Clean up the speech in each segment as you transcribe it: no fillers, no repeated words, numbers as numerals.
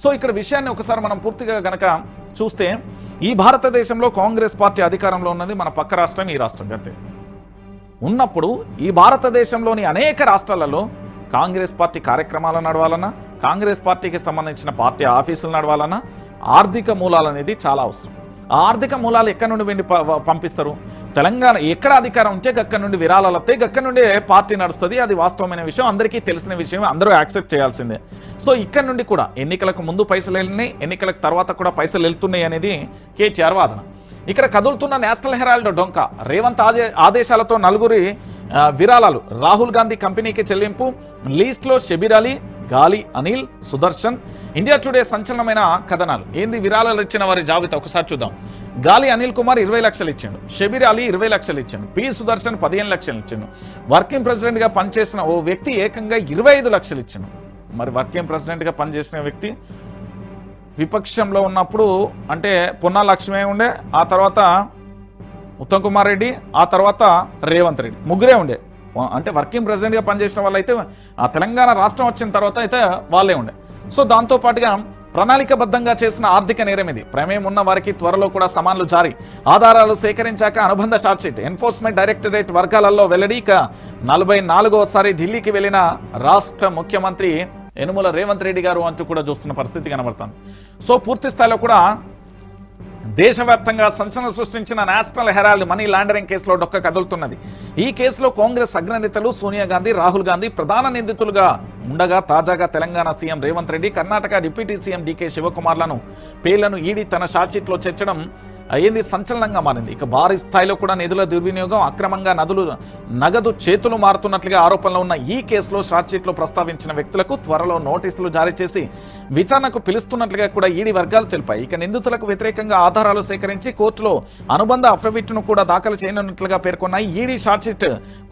So ఇక్కడ విషయాన్ని ఒకసారి మనం పూర్తిగా గనక చూస్తే ఈ భారతదేశంలో కాంగ్రెస్ పార్టీ అధికారంలో ఉన్నది మన పక్క రాష్ట్రం ఈ రాష్ట్రం అంతే ఉన్నప్పుడు ఈ భారతదేశంలోని అనేక రాష్ట్రాలలో కాంగ్రెస్ పార్టీ కార్యక్రమాలు నడవాలన్నా కాంగ్రెస్ పార్టీకి సంబంధించిన పార్టీ ఆఫీసులు నడవాలన్నా ఆర్థిక మూలాలు అనేది చాలా అవసరం. ఆ ఆర్థిక మూలాలు ఎక్కడి నుండి వెళ్ళి పంపిస్తారు? తెలంగాణ ఎక్కడ అధికారం ఉంటే అక్కడి నుండి విరాళాలు వస్తాయి, అక్కడి నుండి పార్టీ నడుస్తుంది. అది వాస్తవమైన విషయం, అందరికీ తెలిసిన విషయం, అందరూ యాక్సెప్ట్ చేయాల్సిందే. సో ఇక్కడ నుండి కూడా ఎన్నికలకు ముందు పైసలు వెళ్ళినాయి, ఎన్నికలకు తర్వాత కూడా పైసలు వెళ్తున్నాయి అనేది కేటీఆర్ వాదన. ఇక్కడ కదులుతున్న నేషనల్ హెరాల్డ్ డొంక రేవంత్ ఆదేశాలతో నలుగురి విరాళాలు, రాహుల్ గాంధీ కంపెనీకి చెల్లింపు, లీస్ట్లో షబీర్ అలీ, గాలి అనిల్, సుదర్శన్. ఇండియా టుడే సంచలనమైన కథనాలు. ఏంది విరాళాలు ఇచ్చిన వారి జాబితా ఒకసారి చూద్దాం. గాలి అనిల్ కుమార్ 20 లక్షలు ఇచ్చిండు, షబీర్ అలీ 20 లక్షలు ఇచ్చిండు, పి సుదర్శన్ 15 లక్షలు ఇచ్చిండు. వర్కింగ్ ప్రెసిడెంట్గా పనిచేసిన ఓ వ్యక్తి ఏకంగా 25 లక్షలు ఇచ్చిండు. మరి వర్కింగ్ ప్రెసిడెంట్గా పనిచేసిన వ్యక్తి విపక్షంలో ఉన్నప్పుడు అంటే పొన్నా లక్ష్మే ఉండే, ఆ తర్వాత ఉత్తమ్ కుమార్ రెడ్డి, ఆ తర్వాత రేవంత్ రెడ్డి, ముగ్గురే ఉండే. అంటే వర్కింగ్ ప్రెసిడెంట్గా పనిచేసిన వాళ్ళు అయితే ఆ తెలంగాణ రాష్ట్రం వచ్చిన తర్వాత అయితే వాళ్ళే ఉండే. సో దాంతోపాటుగా ప్రణాళికబద్ధంగా చేసిన ఆర్థిక నేరం ఇది. ప్రమేయం ఉన్న వారికి త్వరలో కూడా సమాన్లు జారీ, ఆధారాలు సేకరించాక అనుబంధ ఛార్జ్షీట్. ఎన్ఫోర్స్మెంట్ డైరెక్టరేట్ వర్గాలలో వెల్లడి. ఇక 44వసారి ఢిల్లీకి వెళ్లిన రాష్ట్ర ముఖ్యమంత్రి యనుమల రేవంత్ రెడ్డి గారు అంటూ కూడా చూస్తున్న పరిస్థితి కనబడుతుంది. సో పూర్తి స్థాయిలో కూడా దేశవ్యాప్తంగా సంచలనం సృష్టించిన నేషనల్ హెరాల్డ్ మనీ లాండరింగ్ కేసులో డొక్క కదులుతున్నది. ఈ కేసులో కాంగ్రెస్ అగ్రనేతలు సోనియా గాంధీ, రాహుల్ గాంధీ ప్రధాన నిందితులుగా ఉండగా తాజాగా Telangana CM Revanth Reddy, Karnataka deputy CM DK శివకుమార్లను పేర్లను ఈడీ తన ఛార్జ్షీట్లో చేర్చడం ఏంది సంచలనంగా మారింది. ఇక భారీ స్థాయిలో కూడా నిధుల దుర్వినియోగం, అక్రమంగా నగదు చేతులు మారుతున్నట్లుగా ఆరోపణలు ఉన్న ఈ కేసులో ఛార్జ్షీట్లో ప్రస్తావించిన వ్యక్తులకు త్వరలో నోటీసులు జారీ చేసి విచారణకు పిలుస్తున్నట్లుగా కూడా ఈడీ వర్గాలు తెలిపాయి. ఇక నిందితులకు వ్యతిరేకంగా ఆధారాలు సేకరించి కోర్టులో అనుబంధ అఫిడవిట్ను కూడా దాఖలు చేయనున్నట్లుగా పేర్కొన్నాయి. ఈడీ ఛార్జ్షీట్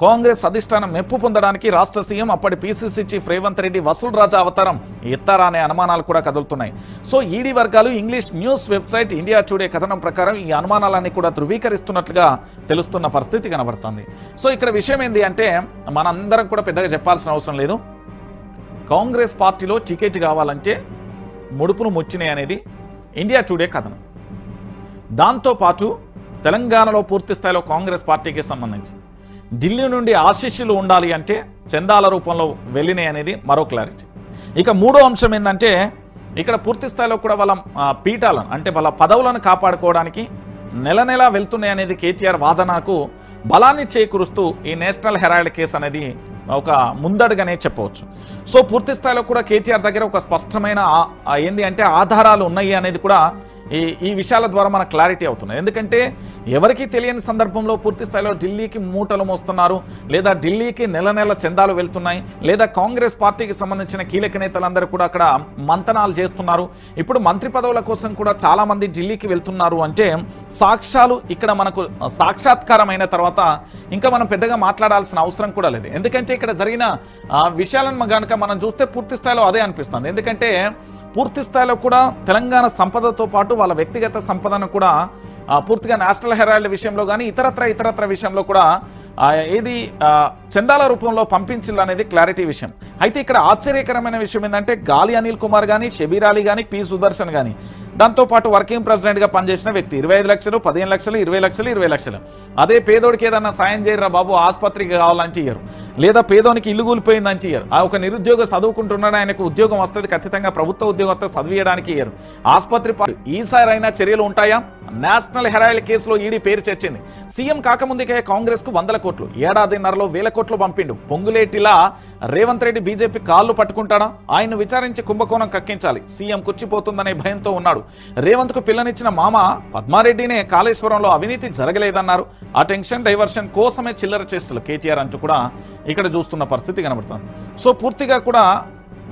కాంగ్రెస్ అధిష్టానం మెప్పు పొందడానికి రాష్ట్ర సీఎం అప్పటి పీసీసీ చీఫ్ రేవంత్ రెడ్డి వసూల్ రాజా అవతారం ఎత్తారా అనే అనుమానాలు కూడా కదులుతున్నాయి. సో ఈడీ వర్గాలు English news website India today కథనం ప్రకారం ఈ అనుమానాలన్నీ కూడా ధృవీకరిస్తున్నట్లుగా తెలుస్తున్న పరిస్థితి కనబడుతుంది. సో ఇక్కడ విషయం ఏంటి అంటే మనందరం కూడా పెద్దగా చెప్పాల్సిన అవసరం లేదు. కాంగ్రెస్ పార్టీలో టికెట్ కావాలంటే ముడుపును ముచ్చినాయి అనేది ఇండియా టుడే కథనం. దాంతోపాటు తెలంగాణలో పూర్తి స్థాయిలో కాంగ్రెస్ పార్టీకి సంబంధించి ఢిల్లీ నుండి ఆశీస్సులు ఉండాలి అంటే చందాల రూపంలో వెళ్ళినాయి అనేది మరో క్లారిటీ. ఇక మూడో అంశం ఏంటంటే ఇక్కడ పూర్తి స్థాయిలో కూడా వాళ్ళ పీఠాలను అంటే వాళ్ళ పదవులను కాపాడుకోవడానికి నెల నెలా వెళ్తున్నాయి అనేది కేటీఆర్ వాదనకు బలాన్ని చేకూరుస్తూ ఈ నేషనల్ హెరాల్డ్ కేసు అనేది ఒక ముందడుగానే చెప్పవచ్చు. సో పూర్తి స్థాయిలో కూడా కేటీఆర్ దగ్గర ఒక స్పష్టమైన ఏంది అంటే ఆధారాలు ఉన్నాయి అనేది కూడా ఈ విషయాల ద్వారా మనకు క్లారిటీ అవుతుంది. ఎందుకంటే ఎవరికీ తెలియని సందర్భంలో పూర్తి స్థాయిలో ఢిల్లీకి మూటలు మోస్తున్నారు, లేదా ఢిల్లీకి నెల నెల చందాలు వెళ్తున్నాయి, లేదా కాంగ్రెస్ పార్టీకి సంబంధించిన కీలక నేతలందరూ కూడా అక్కడ మంతనాలు చేస్తున్నారు. ఇప్పుడు మంత్రి పదవుల కోసం కూడా చాలామంది ఢిల్లీకి వెళ్తున్నారు అంటే సాక్ష్యాలు ఇక్కడ మనకు సాక్షాత్కారం అయిన తర్వాత ఇంకా మనం పెద్దగా మాట్లాడాల్సిన అవసరం కూడా లేదు. ఎందుకంటే ఇక్కడ జరిగిన విషయాలను కనుక మనం చూస్తే పూర్తి స్థాయిలో అదే అనిపిస్తుంది. ఎందుకంటే పూర్తి స్థాయిలో కూడా తెలంగాణ సంపదతో పాటు వాళ్ళ వ్యక్తిగత సంపదను కూడా పూర్తిగా నేషనల్ హెరాల్డ్ విషయంలో కానీ ఇతరత్ర విషయంలో కూడా ఏది చందాల రూపంలో పంపించాలనేది క్లారిటీ విషయం. అయితే ఇక్కడ ఆశ్చర్యకరమైన విషయం ఏంటంటే గాలి అనిల్ కుమార్ కానీ, షబీర్ అలీ కానీ, పి సుదర్శన్ కానీ, దాంతోపాటు వర్కింగ్ ప్రెసిడెంట్గా పనిచేసిన వ్యక్తి 25 లక్షలు, 15 లక్షలు, 20 లక్షలు, 20 లక్షలు. అదే పేదోడికి ఏదన్నా సాయం చేయరా బాబు, ఆసుపత్రికి కావాలంటే ఇయ్యరు, లేదా పేదోనికి ఇల్లు కూలిపోయిందంటే ఇయ్యరు. ఒక నిరుద్యోగ చదువుకుంటున్నాడు, ఆయనకు ఉద్యోగం వస్తుంది, ఖచ్చితంగా ప్రభుత్వ ఉద్యోగం వస్తే చదివియడానికి ఇయ్యరు. ఆసుపత్రి ఈసారైనా చర్యలు ఉంటాయా? నేషనల్ హెరాల్డ్ కేసులో ఈడీ పేరు చర్చింది. సీఎం కాకముందుకే కాంగ్రెస్ కు 100 కోట్లు, ఏడాదిన్నరలో 1000 కోట్లు పంపిండు. పొంగులేటిలా రేవంత్ రెడ్డి బీజేపీ కాళ్ళు పట్టుకుంటాడా? ఆయన విచారించి కుంభకోణం కక్కించాలి. సీఎం కుచ్చిపోతుందనే భయంతో ఉన్నాడు. రేవంత్ కు పిల్లనిచ్చిన మామ పద్మారెడ్డినే కాళేశ్వరంలో అవినీతి జరగలేదన్నారు. ఆ టెన్షన్ డైవర్షన్ కోసమే చిల్లర చేష్టలు కేటీఆర్ అంటూ కూడా ఇక్కడ చూస్తున్న పరిస్థితి కనబడుతుంది. సో పూర్తిగా కూడా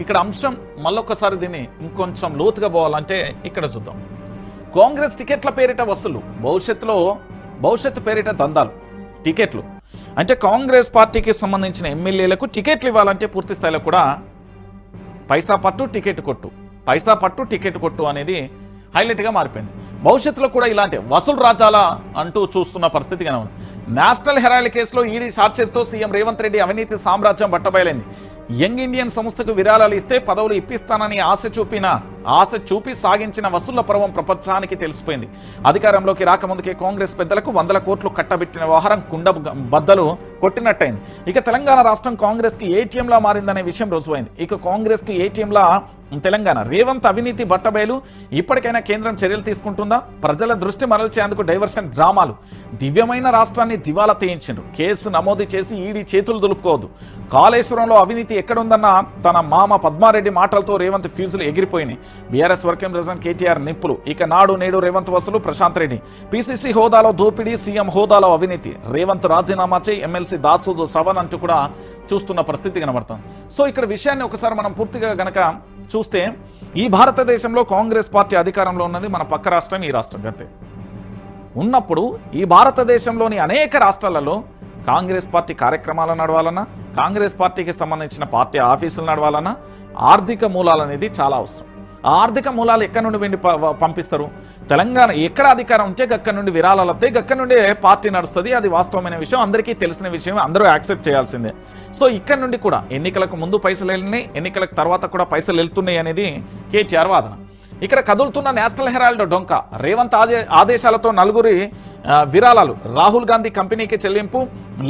ఇక్కడ అంశం మళ్ళొక్కసారి దీన్ని ఇంకొంచెం లోతుగా పోవాలంటే ఇక్కడ చూద్దాం. కాంగ్రెస్ టికెట్ల పేరిట వసూలు, భవిష్యత్తు పేరిట దందాలు. టికెట్లు అంటే కాంగ్రెస్ పార్టీకి సంబంధించిన ఎమ్మెల్యేలకు టికెట్లు ఇవ్వాలంటే పూర్తి స్థాయిలో కూడా పైసా పట్టు టికెట్ కొట్టు అనేది హైలైట్గా మారిపోయింది. భవిష్యత్తులో కూడా ఇలాంటి వసూలు రాజాల అంటూ చూస్తున్న పరిస్థితి కనుక నేషనల్ హెరాల్డ్ కేసులో ఈడీ షార్ట్షీట్తో సీఎం రేవంత్ రెడ్డి అవినీతి సామ్రాజ్యం బట్టబయలైంది. యంగ్ ఇండియన్ సంస్థకు విరాళాలు ఇస్తే పదవులు ఇప్పిస్తానని ఆశ చూపి సాగించిన వసూళ్ల పర్వం ప్రపంచానికి తెలిసిపోయింది. అధికారంలోకి రాకముందుకే కాంగ్రెస్ పెద్దలకు 100 కోట్లు కట్టబెట్టిన వ్యవహారం కుండ బద్దలు కొట్టినట్టయింది. ఇక తెలంగాణ రాష్ట్రం కాంగ్రెస్ కి ఏటీఎంలా మారిందనే విషయం రుజువైంది. ఇక కాంగ్రెస్ కి ఏటీఎంలా తెలంగాణ రేవంత్ అవినీతి బట్టబయలు. ఇప్పటికైనా కేంద్రం చర్యలు తీసుకుంటుందా? ప్రజల దృష్టి మరల్చేందుకు డైవర్షన్ డ్రామాలు. దివ్యమైన రాష్ట్రాన్ని దివాలా తీయించారు. కేసు నమోదు చేసి ఈడీ చేతులు దులుపుకోవద్దు. కాళేశ్వరంలో అవినీతి ఎక్కడుందన్న తన మామ పద్మారెడ్డి మాటలతో రేవంత్ ఫ్యూజులు ఎగిరిపోయినాయి. బీఆర్ఎస్ వర్కింగ్ ప్రెసిడెంట్ కేటీఆర్ నిప్పులు. ఇక నాడు నేడు రేవంత్ వసూలు ప్రశాంత్ రెడ్డి. పీసీసీ హోదాలో దోపిడీ, సీఎం హోదాలో అవినీతి. రేవంత్ రాజీనామా చేయి, ఎమ్మెల్సీ దాసూజు శ్రవణ్ అంటూ కూడా చూస్తున్న పరిస్థితి కనబడుతుంది. సో ఇక్కడ విషయాన్ని ఒకసారి మనం పూర్తిగా గనక చూస్తే ఈ భారతదేశంలో కాంగ్రెస్ పార్టీ అధికారంలో ఉన్నది. మన పక్క రాష్ట్రం ఈ రాష్ట్రం గతే ఉన్నప్పుడు ఈ భారతదేశంలోని అనేక రాష్ట్రాలలో కాంగ్రెస్ పార్టీ కార్యక్రమాలు నడవాలన్నా, కాంగ్రెస్ పార్టీకి సంబంధించిన పార్టీ ఆఫీసులు నడవాలన్నా ఆర్థిక మూలాలు అనేది చాలా అవసరం. ఆ ఆర్థిక మూలాలు ఎక్కడి నుండి వెండి పంపిస్తారు? తెలంగాణ ఎక్కడ అధికారం ఉంటే గక్కడి నుండి విరాళాలు వస్తాయి, గక్కడి నుండి పార్టీ నడుస్తుంది. అది వాస్తవమైన విషయం, అందరికీ తెలిసిన విషయం, అందరూ యాక్సెప్ట్ చేయాల్సిందే. సో ఇక్కడ నుండి కూడా ఎన్నికలకు ముందు పైసలు వెళ్ళినాయి, ఎన్నికలకు తర్వాత కూడా పైసలు వెళ్తున్నాయి అనేది కేటీఆర్ వాదన. ఇక్కడ కదులుతున్న నేషనల్ హెరాల్డ్ డొంక. రేవంత్ ఆదేశాలతో 4 విరాళాలు. రాహుల్ గాంధీ కంపెనీకి చెల్లింపు.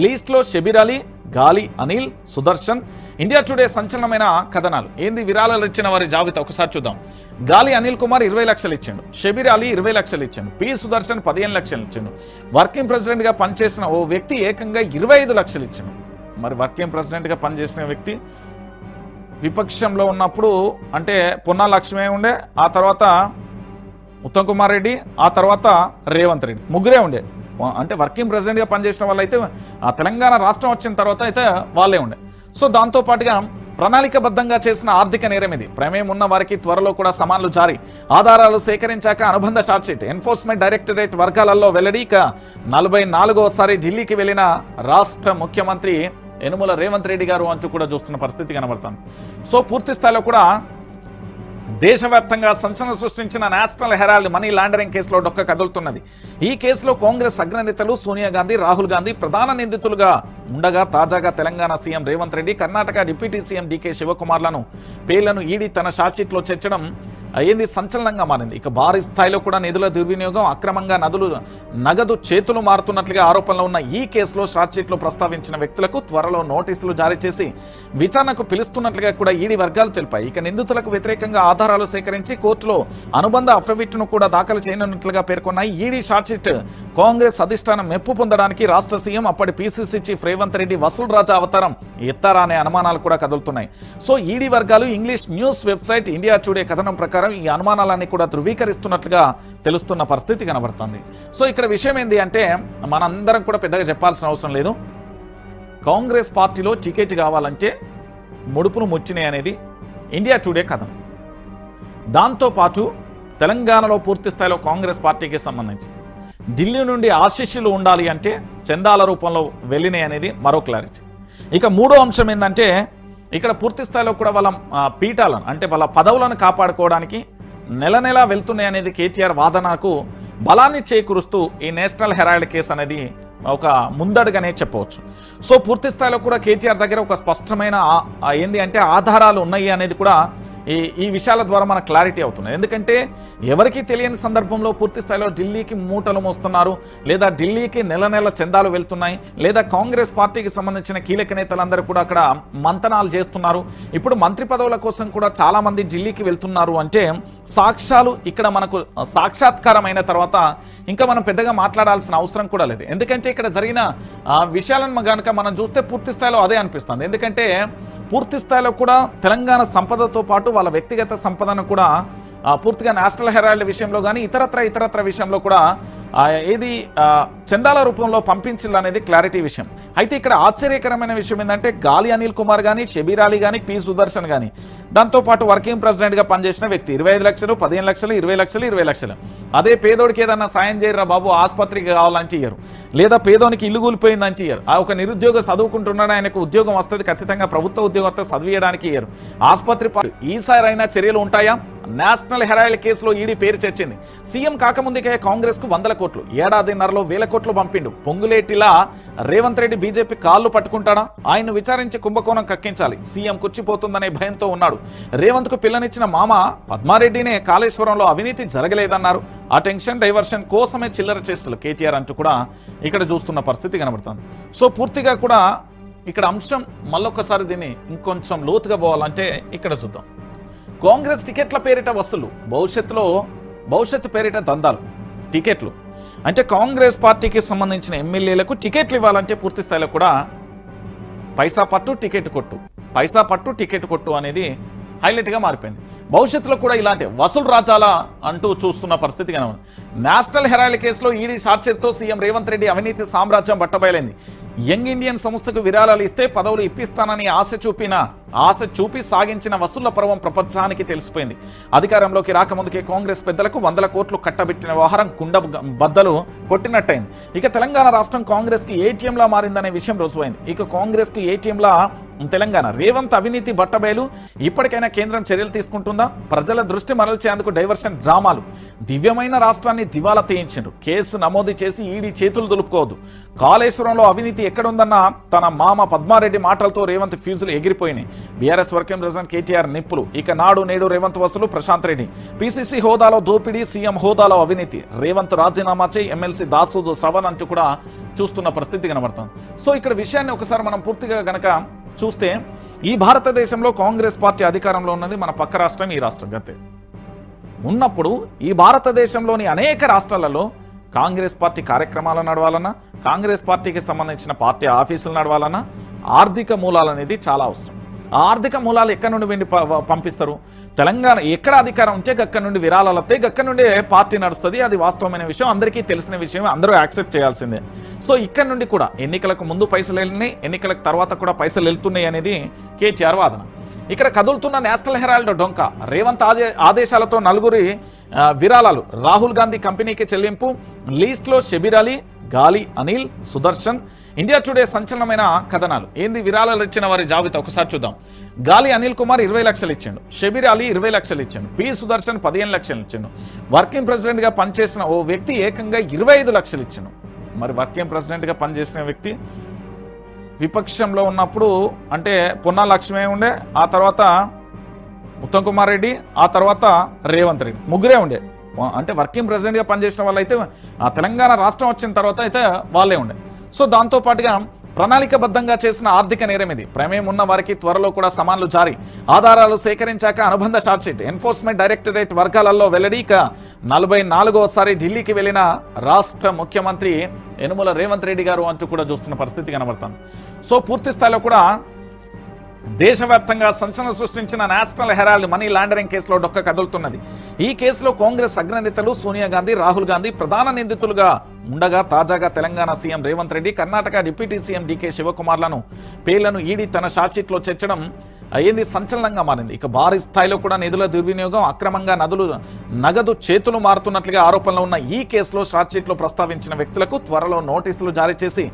లీస్ట్లో షబీర్ అలీ, గాలి అనిల్, సుదర్శన్. ఇండియా టుడే సంచలనమైన కథనాలు. ఏంది విరాళాలు ఇచ్చిన వారి జాబితా ఒకసారి చూద్దాం. గాలి అనిల్ కుమార్ 20 లక్షలు ఇచ్చిండు. షబీర్ అలీ 20 లక్షలు ఇచ్చిండు. పి సుదర్శన్ 15 లక్షలు ఇచ్చిండు. వర్కింగ్ ప్రెసిడెంట్గా పనిచేసిన ఓ వ్యక్తి ఏకంగా 25 లక్షలు ఇచ్చిండు. మరి వర్కింగ్ ప్రెసిడెంట్గా పనిచేసిన వ్యక్తి విపక్షంలో ఉన్నప్పుడు అంటే పొన్నా లక్ష్మే ఉండే, ఆ తర్వాత ఉత్తమ్ కుమార్ రెడ్డి, ఆ తర్వాత రేవంత్ రెడ్డి, ముగ్గురే ఉండే. అంటే వర్కింగ్ ప్రెసిడెంట్గా పనిచేసిన వాళ్ళు అయితే ఆ తెలంగాణ రాష్ట్రం వచ్చిన తర్వాత అయితే వాళ్ళే ఉండే. సో దాంతోపాటుగా ప్రణాళికబద్ధంగా చేసిన ఆర్థిక నేరం ఇది. ప్రమేయం ఉన్న వారికి త్వరలో కూడా సమాన్లు జారీ. ఆధారాలు సేకరించాక అనుబంధ షార్ట్షీట్. ఎన్ఫోర్స్మెంట్ డైరెక్టరేట్ వర్గాలలో వెల్లడి. ఇక 44వసారి ఢిల్లీకి వెళ్లిన రాష్ట్ర ముఖ్యమంత్రి యనుమల రేవంత్ రెడ్డి గారు అంటూ కూడా చూస్తున్న పరిస్థితి కనబడుతుంది. సో పూర్తి స్థాయిలో కూడా దేశవ్యాప్తంగా సంచలనం సృష్టించిన నేషనల్ హెరాల్డ్ మనీ లాండరింగ్ కేసులో డొక్క కదులుతున్నది. ఈ కేసులో కాంగ్రెస్ అగ్రనేతలు సోనియా గాంధీ, రాహుల్ గాంధీ ప్రధాన నిందితులుగా ఉండగా తాజాగా Telangana CM Revanth Reddy, Karnataka deputy CM DK శివకుమార్లను పేర్లను ఈడీ తన షార్ట్షీట్లో చేర్చడం అయ్యింది సంచలనంగా మారింది. ఇక భారీ స్థాయిలో కూడా నిధుల దుర్వినియోగం, అక్రమంగా నగదు చేతులు మారుతున్నట్లుగా ఆరోపణలు ఉన్న ఈ కేసులో షార్ట్షీట్లో ప్రస్తావించిన వ్యక్తులకు త్వరలో నోటీసులు జారీ చేసి విచారణకు పిలుస్తున్నట్లుగా కూడా ఈడీ వర్గాలు తెలిపాయి. ఇక నిందితులకు వ్యతిరేకంగా ఆధారాలు సేకరించి కోర్టులో అనుబంధ అఫిడవిట్ను కూడా దాఖలు చేయనున్నట్లుగా పేర్కొన్నాయి. ఈడీ షార్ట్షీట్ కాంగ్రెస్ అధిష్టానం మెప్పు పొందడానికి రాష్ట్ర సీఎం అప్పటి పీసీసీ చీఫ్ రేవంత్ రెడ్డి వసూల్ రాజా అవతారం ఎత్తారా అనే అనుమానాలు కూడా కదులుతున్నాయి. సో ఈడీ వర్గాలు English news website India today కథనం ప్రకారం ఈ అనుమానాలన్నీ కూడా ధృవీకరిస్తున్నట్లుగా తెలుస్తున్న పరిస్థితి కనబడుతుంది. సో ఇక్కడ విషయం ఏంటి అంటే మనందరం కూడా పెద్దగా చెప్పాల్సిన అవసరం లేదు. కాంగ్రెస్ పార్టీలో టికెట్ కావాలంటే ముడుపును ముచ్చినాయి అనేది ఇండియా టుడే కథనం. దాంతోపాటు తెలంగాణలో పూర్తి స్థాయిలో కాంగ్రెస్ పార్టీకి సంబంధించి ఢిల్లీ నుండి ఆశీస్సులు ఉండాలి అంటే చందాల రూపంలో వెళ్ళినాయి అనేది మరో క్లారిటీ. ఇక మూడో అంశం ఏంటంటే ఇక్కడ పూర్తి స్థాయిలో కూడా వాళ్ళ పీఠాలను అంటే వాళ్ళ పదవులను కాపాడుకోవడానికి నెల నెలా వెళ్తున్నాయి అనేది కేటీఆర్ వాదనకు బలాన్ని చేకూరుస్తూ ఈ నేషనల్ హెరాల్డ్ కేసు అనేది ఒక ముందడుగానే చెప్పవచ్చు. సో పూర్తి స్థాయిలో కూడా కేటీఆర్ దగ్గర ఒక స్పష్టమైన ఏంది అంటే ఆధారాలు ఉన్నాయి అనేది కూడా ఈ విషయాల ద్వారా మనకు క్లారిటీ అవుతుంది. ఎందుకంటే ఎవరికీ తెలియని సందర్భంలో పూర్తి స్థాయిలో ఢిల్లీకి మూటలు మోస్తున్నారు, లేదా ఢిల్లీకి నెల నెల చందాలు వెళ్తున్నాయి, లేదా కాంగ్రెస్ పార్టీకి సంబంధించిన కీలక నేతలందరూ కూడా అక్కడ మంతనాలు చేస్తున్నారు. ఇప్పుడు మంత్రి పదవుల కోసం కూడా చాలా మంది ఢిల్లీకి వెళ్తున్నారు అంటే సాక్ష్యాలు ఇక్కడ మనకు సాక్షాత్కారం అయిన తర్వాత ఇంకా మనం పెద్దగా మాట్లాడాల్సిన అవసరం కూడా లేదు. ఎందుకంటే ఇక్కడ జరిగిన విషయాలను కనుక మనం చూస్తే పూర్తి స్థాయిలో అదే అనిపిస్తుంది. ఎందుకంటే పూర్తి స్థాయిలో కూడా తెలంగాణ సంపదతో పాటు వాళ్ళ వ్యక్తిగత సంపదను కూడా పూర్తిగా నేషనల్ హెరాల్డ్ విషయంలో కానీ ఇతరత్ర విషయంలో కూడా ఏది చందాల రూపంలో పంపించాలనేది క్లారిటీ విషయం. అయితే ఇక్కడ ఆశ్చర్యకరమైన విషయం ఏంటంటే గాలి అనిల్ కుమార్ కానీ, షబీర్ అలీ కానీ, పి సుదర్శన్ కానీ, దాంతోపాటు వర్కింగ్ ప్రెసిడెంట్గా పనిచేసిన వ్యక్తి 25 లక్షలు, 15 లక్షలు, 20 లక్షలు, 20 లక్షలు. అదే పేదోడికి ఏదన్నా సాయం చేయరా బాబు, ఆసుపత్రికి కావాలంటే ఇయ్యరు, లేదా పేదోనికి ఇల్లు కూలిపోయిందంటే ఇయ్యరు. ఆ ఒక నిరుద్యోగ చదువుకుంటున్నాడు, ఆయనకు ఉద్యోగం వస్తుంది, ఖచ్చితంగా ప్రభుత్వ ఉద్యోగం వస్తే చదివియడానికి ఇయ్యరు. ఆసుపత్రి ఈసారైనా చర్యలు ఉంటాయా? నేషనల్ హెరాల్డ్ కేసులో ఈడీ పేరు చర్చింది. సీఎం కాకముందుకే కాంగ్రెస్ కు 100 కోట్లు, ఏడాదిన్నరలో 1000 కోట్లు పంపిండు. పొంగులేటిలా రేవంత్ రెడ్డి బీజేపీ కాళ్ళు పట్టుకుంటాడా? ఆయన్ను విచారించి కుంభకోణం కక్కించాలి. సీఎం కుచ్చిపోతుందనే భయంతో ఉన్నాడు. రేవంత్ కు పిల్లనిచ్చిన మామ పద్మారెడ్డినే కాళేశ్వరంలో అవినీతి జరగలేదన్నారు. ఆ టెన్షన్ డైవర్షన్ కోసమే చిల్లర చేష్టలు కేటీఆర్ అంటూ కూడా ఇక్కడ చూస్తున్న పరిస్థితి కనబడుతుంది. సో పూర్తిగా కూడా ఇక్కడ అంశం మళ్ళొక్కసారి దీన్ని ఇంకొంచెం లోతుగా పోవాలంటే ఇక్కడ చూద్దాం. కాంగ్రెస్ టికెట్ల పేరిట వసూలు, భవిష్యత్తు పేరిట దందాలు. టికెట్లు అంటే కాంగ్రెస్ పార్టీకి సంబంధించిన ఎమ్మెల్యేలకు టికెట్లు ఇవ్వాలంటే పూర్తి స్థాయిలో కూడా పైసా పట్టు టికెట్ కొట్టు అనేది హైలైట్గా మారిపోయింది. భవిష్యత్తులో కూడా ఇలాంటి వసూలు రాజాల అంటూ చూస్తున్న పరిస్థితి కనబడింది. నేషనల్ హెరాల్డ్ కేసులో ఈడీ షార్ట్షీట్తో సీఎం రేవంత్ రెడ్డి అవినీతి సామ్రాజ్యం బట్టబయలైంది. యంగ్ ఇండియన్ సంస్థకు విరాళాలు ఇస్తే పదవులు ఇప్పిస్తానని ఆశ చూపి సాగించిన వసూళ్ల పర్వం ప్రపంచానికి తెలిసిపోయింది. అధికారంలోకి రాకముందుకే కాంగ్రెస్ పెద్దలకు 100 కోట్లు కట్టబెట్టిన వ్యవహారం గుండె బద్దలు కొట్టినట్టయింది. ఇక తెలంగాణ రాష్ట్రం కాంగ్రెస్ కి ఏటీఎంలా మారిందనే విషయం రుజువైంది. ఇక కాంగ్రెస్ కి ఏటీఎంలా తెలంగాణ. రేవంత్ అవినీతి బట్టబయలు. ఇప్పటికైనా కేంద్రం చర్యలు తీసుకుంటుందా? ప్రజల దృష్టి మరల్చేందుకు డైవర్షన్ డ్రామాలు. దివ్యమైన రాష్ట్రాన్ని దివాలా తీయించారు. కేసు నమోదు చేసి ఈడీ చేతులు దులుపుకోవద్దు. కాళేశ్వరంలో అవినీతి ఎక్కడుందన్న తన మామ పద్మారెడ్డి మాటలతో రేవంత్ ఫ్యూజులు ఎగిరిపోయినాయి. బీఆర్ఎస్ వర్కింగ్ ప్రెసిడెంట్ కేటీఆర్ నిప్పులు. ఇక నాడు నేడు రేవంత్ వసూలు. ప్రశాంత్ రెడ్డి పీసీసీ హోదాలో దోపిడీ, సీఎం హోదాలో అవినీతి. రేవంత్ రాజీనామా చేయి, ఎమ్మెల్సీ దాసూజు శ్రవణ్ అంటూ కూడా చూస్తున్న పరిస్థితి కనబడుతుంది. సో ఇక్కడ విషయాన్ని ఒకసారి మనం పూర్తిగా గనక చూస్తే ఈ భారతదేశంలో కాంగ్రెస్ పార్టీ అధికారంలో ఉన్నది మన పక్క రాష్ట్రం, ఈ రాష్ట్రం గతే ఉన్నప్పుడు ఈ భారతదేశంలోని అనేక రాష్ట్రాలలో కాంగ్రెస్ పార్టీ కార్యక్రమాలు నడవాలన్నా, కాంగ్రెస్ పార్టీకి సంబంధించిన పార్టీ ఆఫీసులు నడవాలన్నా ఆర్థిక మూలాలు అనేది చాలా అవసరం. ఆ ఆర్థిక మూలాలు ఎక్కడి నుండి వెండి పంపిస్తారు? తెలంగాణ ఎక్కడ అధికారం ఉంటే గక్కడి నుండి విరాళాలు వస్తాయి, గక్కడి నుండి పార్టీ నడుస్తుంది. అది వాస్తవమైన విషయం, అందరికీ తెలిసిన విషయం, అందరూ యాక్సెప్ట్ చేయాల్సిందే. సో ఇక్కడ నుండి కూడా ఎన్నికలకు ముందు పైసలు వెళ్ళినాయి, ఎన్నికలకు తర్వాత కూడా పైసలు వెళ్తున్నాయి అనేది కేటీఆర్ వాదన. ఇక్కడ కదులుతున్న నేషనల్ హెరాల్డ్ డొంక. రేవంత్ ఆదేశాలతో 4 విరాళాలు. రాహుల్ గాంధీ కంపెనీకి చెల్లింపు. లీస్ట్లో షబీర్ అలీ, గాలి అనిల్, సుదర్శన్. ఇండియా టుడే సంచలనమైన కథనాలు. ఏంది విరాళాలు ఇచ్చిన వారి జాబితా ఒకసారి చూద్దాం. గాలి అనిల్ కుమార్ 20 లక్షలు ఇచ్చిండు, షబీర్ అలీ 20 లక్షలు ఇచ్చిండు, పి సుదర్శన్ 15 లక్షలు ఇచ్చిండు. వర్కింగ్ ప్రెసిడెంట్గా పనిచేసిన ఓ వ్యక్తి ఏకంగా 25 లక్షలు ఇచ్చిండు. మరి వర్కింగ్ ప్రెసిడెంట్గా పనిచేసిన వ్యక్తి విపక్షంలో ఉన్నప్పుడు అంటే పొన్నా లక్ష్మే ఉండే, ఆ తర్వాత ఉత్తమ్ కుమార్ రెడ్డి, ఆ తర్వాత రేవంత్ రెడ్డి, ముగ్గురే ఉండే. అంటే వర్కింగ్ ప్రెసిడెంట్గా పనిచేసిన వాళ్ళు అయితే ఆ తెలంగాణ రాష్ట్రం వచ్చిన తర్వాత అయితే వాళ్ళే ఉండే. సో దాంతోపాటుగా ప్రణాళికబద్ధంగా చేసిన ఆర్థిక నేరం ఇది. ప్రమేయం ఉన్న వారికి త్వరలో కూడా సమాన్లు జారీ. ఆధారాలు సేకరించాక అనుబంధ ఛార్జ్షీట్. ఎన్ఫోర్స్మెంట్ డైరెక్టరేట్ వర్గాలలో వెల్లడి. ఇక 44వసారి ఢిల్లీకి వెళ్లిన రాష్ట్ర ముఖ్యమంత్రి యనుమల రేవంత్ రెడ్డి గారు అంటూ కూడా చూస్తున్న పరిస్థితి కనబడుతుంది. సో పూర్తి స్థాయిలో కూడా దేశవ్యాప్తంగా సంచలనం సృష్టించిన నేషనల్ హెరాల్డ్ మనీ లాండరింగ్ కేసులో డొక్క కదులుతున్నది. ఈ కేసులో కాంగ్రెస్ అగ్రనేతలు సోనియా గాంధీ, రాహుల్ గాంధీ ప్రధాన నిందితులుగా ఉండగా తాజాగా Telangana CM Revanth Reddy, Karnataka deputy CM DK శివకుమార్లను పేర్లను ఈడీ తన షార్ట్షీట్లో చేర్చడం అయ్యింది సంచలనంగా మారింది. ఇక భారీ స్థాయిలో కూడా నిధుల దుర్వినియోగం, అక్రమంగా నగదు చేతులు మారుతున్నట్లుగా ఆరోపణలు ఉన్న ఈ కేసులో షార్ట్షీట్లో ప్రస్తావించిన వ్యక్తులకు త్వరలో నోటీసులు జారీ చేసి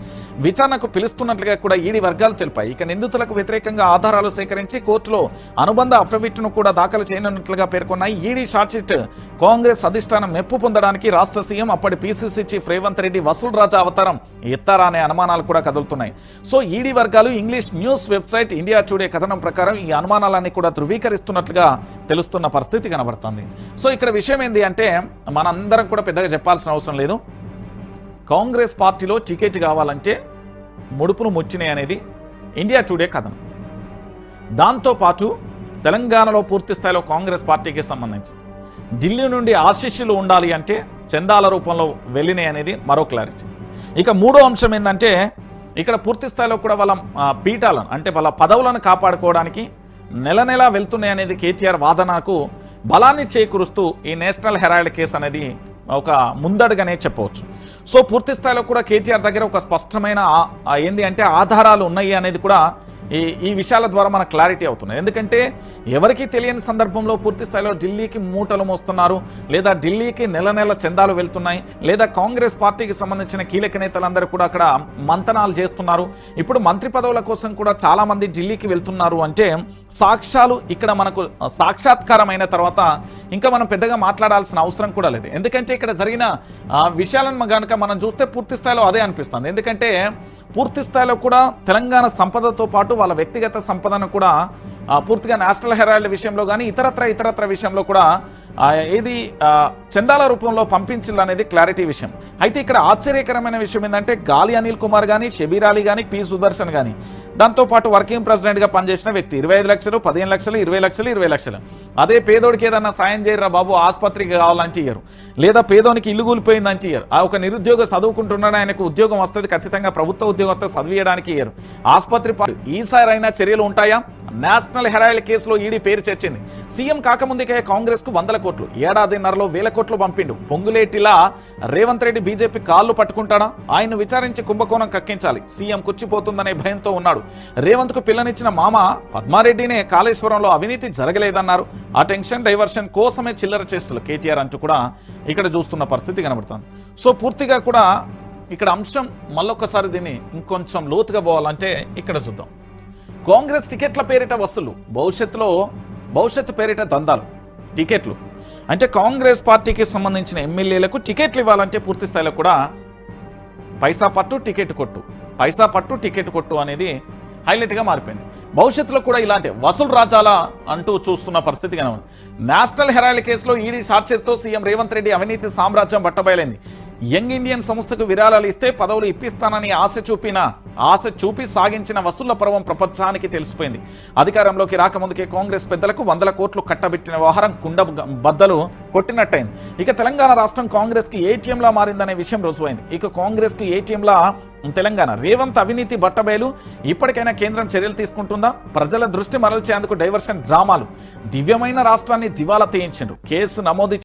విచారణకు పిలుస్తున్నట్లుగా కూడా ఈడీ వర్గాలు తెలిపాయి. ఇక నిందితులకు వ్యతిరేకంగా ఆధారాలు సేకరించి కోర్టులో అనుబంధ అఫిడవిట్ను కూడా దాఖలు చేయనున్నట్లుగా పేర్కొన్నాయి. ఈడీ షార్ట్షీట్ కాంగ్రెస్ అధిష్టానం మెప్పు పొందడానికి రాష్ట్ర సీఎం అప్పటి పీసీసీ చీఫ్ రేవంత్ రెడ్డి వసూలు రాజా అవతారం ఎత్తారా అనే అనుమానాలు కూడా కదులుతున్నాయి. సో ఈడీ వర్గాలు English news website India today కథనం ప్రకారం ఈ అనుమానాలన్నీ కూడా ధృవీకరిస్తున్నట్లుగా తెలుస్తున్న పరిస్థితి కనబడుతుంది. సో ఇక్కడ విషయం ఏంటి అంటే మనందరం కూడా పెద్దగా చెప్పాల్సిన అవసరం లేదు. కాంగ్రెస్ పార్టీలో టికెట్ కావాలంటే ముడుపును ముచ్చినాయి అనేది ఇండియా టుడే కథనం. దాంతోపాటు తెలంగాణలో పూర్తి స్థాయిలో కాంగ్రెస్ పార్టీకి సంబంధించి ఢిల్లీ నుండి ఆశీస్సులు ఉండాలి అంటే చందాల రూపంలో వెళ్ళినాయి అనేది మరో క్లారిటీ. ఇక మూడో అంశం ఏంటంటే ఇక్కడ పూర్తి స్థాయిలో కూడా వాళ్ళ పీఠాలను అంటే వాళ్ళ పదవులను కాపాడుకోవడానికి నెల వెళ్తున్నాయి అనేది కేటీఆర్ వాదనకు బలాన్ని చేకూరుస్తూ ఈ నేషనల్ హెరాల్డ్ కేసు అనేది ఒక ముందడుగనే చెప్పవచ్చు. సో పూర్తి స్థాయిలో కూడా కేటీఆర్ దగ్గర ఒక స్పష్టమైన ఏంది అంటే ఆధారాలు ఉన్నాయి అనేది కూడా ఈ విషయాల ద్వారా మనకు క్లారిటీ అవుతున్నాయి. ఎందుకంటే ఎవరికీ తెలియని సందర్భంలో పూర్తి స్థాయిలో ఢిల్లీకి మూటలు మోస్తున్నారు, లేదా ఢిల్లీకి నెల నెల చందాలు వెళ్తున్నాయి, లేదా కాంగ్రెస్ పార్టీకి సంబంధించిన కీలక నేతలందరూ కూడా అక్కడ మంతనాలు చేస్తున్నారు. ఇప్పుడు మంత్రి పదవుల కోసం కూడా చాలామంది ఢిల్లీకి వెళ్తున్నారు అంటే సాక్ష్యాలు ఇక్కడ మనకు సాక్షాత్కారమైన తర్వాత ఇంకా మనం పెద్దగా మాట్లాడాల్సిన అవసరం కూడా లేదు. ఎందుకంటే ఇక్కడ జరిగిన విషయాలను కనుక మనం చూస్తే పూర్తి స్థాయిలో అదే అనిపిస్తుంది. ఎందుకంటే పూర్తి స్థాయిలో కూడా తెలంగాణ సంపదతో పాటు వాళ్ళ వ్యక్తిగత సంపదను కూడా పూర్తిగా నేషనల్ హెరాల్డ్ విషయంలో కానీ ఇతరత్ర విషయంలో కూడా ఏది చందాల రూపంలో పంపించాలనేది క్లారిటీ విషయం. అయితే ఇక్కడ ఆశ్చర్యకరమైన విషయం ఏంటంటే గాలి అనిల్ కుమార్ కానీ, షబీర్ అలీ కానీ, పి సుదర్శన్ కానీ, దాంతోపాటు వర్కింగ్ ప్రెసిడెంట్గా పనిచేసిన వ్యక్తి 25 లక్షలు, 15 లక్షలు, 20 లక్షలు, 20 లక్షలు. అదే పేదోడికి ఏదన్నా సాయం చేయరా బాబు, ఆసుపత్రికి కావాలంటే ఇయ్యరు, లేదా పేదోనికి ఇల్లు కూలిపోయిందంటే ఇయ్యరు. ఒక నిరుద్యోగ చదువుకుంటున్నాడు, ఆయనకు ఉద్యోగం వస్తుంది, ఖచ్చితంగా ప్రభుత్వ ఉద్యోగం వస్తే చదివేయడానికి ఇయ్యరు. ఆసుపత్రి ఈసారి అయినా చర్యలు ఉంటాయా? నేషనల్ హెరాల్డ్ కేసులో ఈడీ పేరు చర్చింది. సీఎం కాకముందుకే కాంగ్రెస్ కు 100 కోట్లు, ఏడాదిన్నరలో 1000 కోట్లు పంపిండు. పొంగులేటిలా రేవంత్ రెడ్డి బీజేపీ కాళ్ళు పట్టుకుంటాడా? ఆయన్ను విచారించి కుంభకోణం కక్కించాలి. సీఎం కుచ్చిపోతుందనే భయంతో ఉన్నాడు. రేవంత్ కు పిల్లనిచ్చిన మామ పద్మారెడ్డినే కాళేశ్వరంలో అవినీతి జరగలేదన్నారు. ఆ టెన్షన్ డైవర్షన్ కోసమే చిల్లర చేష్టలు కేటీఆర్ అంటూ కూడా ఇక్కడ చూస్తున్న పరిస్థితి కనబడుతుంది. సో పూర్తిగా కూడా ఇక్కడ అంశం మళ్ళొక్కసారి దీన్ని ఇంకొంచెం లోతుగా పోవాలంటే ఇక్కడ చూద్దాం. కాంగ్రెస్ టికెట్ల పేరిట వసూలు, భవిష్యత్తు పేరిట దందాలు. టికెట్లు అంటే కాంగ్రెస్ పార్టీకి సంబంధించిన ఎమ్మెల్యేలకు టికెట్లు ఇవ్వాలంటే పూర్తి స్థాయిలో కూడా పైసా పట్టు టికెట్ కొట్టు అనేది హైలైట్గా మారిపోయింది. భవిష్యత్తులో కూడా ఇలాంటి వసూలు రాజాలా అంటూ చూస్తున్న పరిస్థితి కనబడింది. నేషనల్ హెరాల్డ్ కేసులో ఈడీ సాక్షితో సీఎం రేవంత్ రెడ్డి అవినీతి సామ్రాజ్యం బట్టబయలైంది. యంగ్ ఇండియన్ సంస్థకు విరాళాలు ఇస్తే పదవులు ఇప్పిస్తానని ఆశ చూపి సాగించిన వసూళ్ల పర్వం ప్రపంచానికి తెలిసిపోయింది. అధికారంలోకి రాకముందుకే కాంగ్రెస్ పెద్దలకు 100 కోట్లు కట్టబెట్టిన వ్యవహారం కుండ బద్దలు కొట్టినట్టయింది. ఇక తెలంగాణ రాష్ట్రం కాంగ్రెస్ కి ఏటీఎంలా మారిందనే విషయం రుజువైంది. ఇక కాంగ్రెస్ కి ఏటీఎంలా తెలంగాణ. రేవంత్ అవినీతి బట్టబయలు. ఇప్పటికైనా కేంద్రం చర్యలు తీసుకుంటుందా? ప్రజల దృష్టి మరల్చేందుకు డైవర్షన్ డ్రామాలు. దివ్యమైన రాష్ట్రాన్ని దివాలా తీయించారు. కేసు నమోదు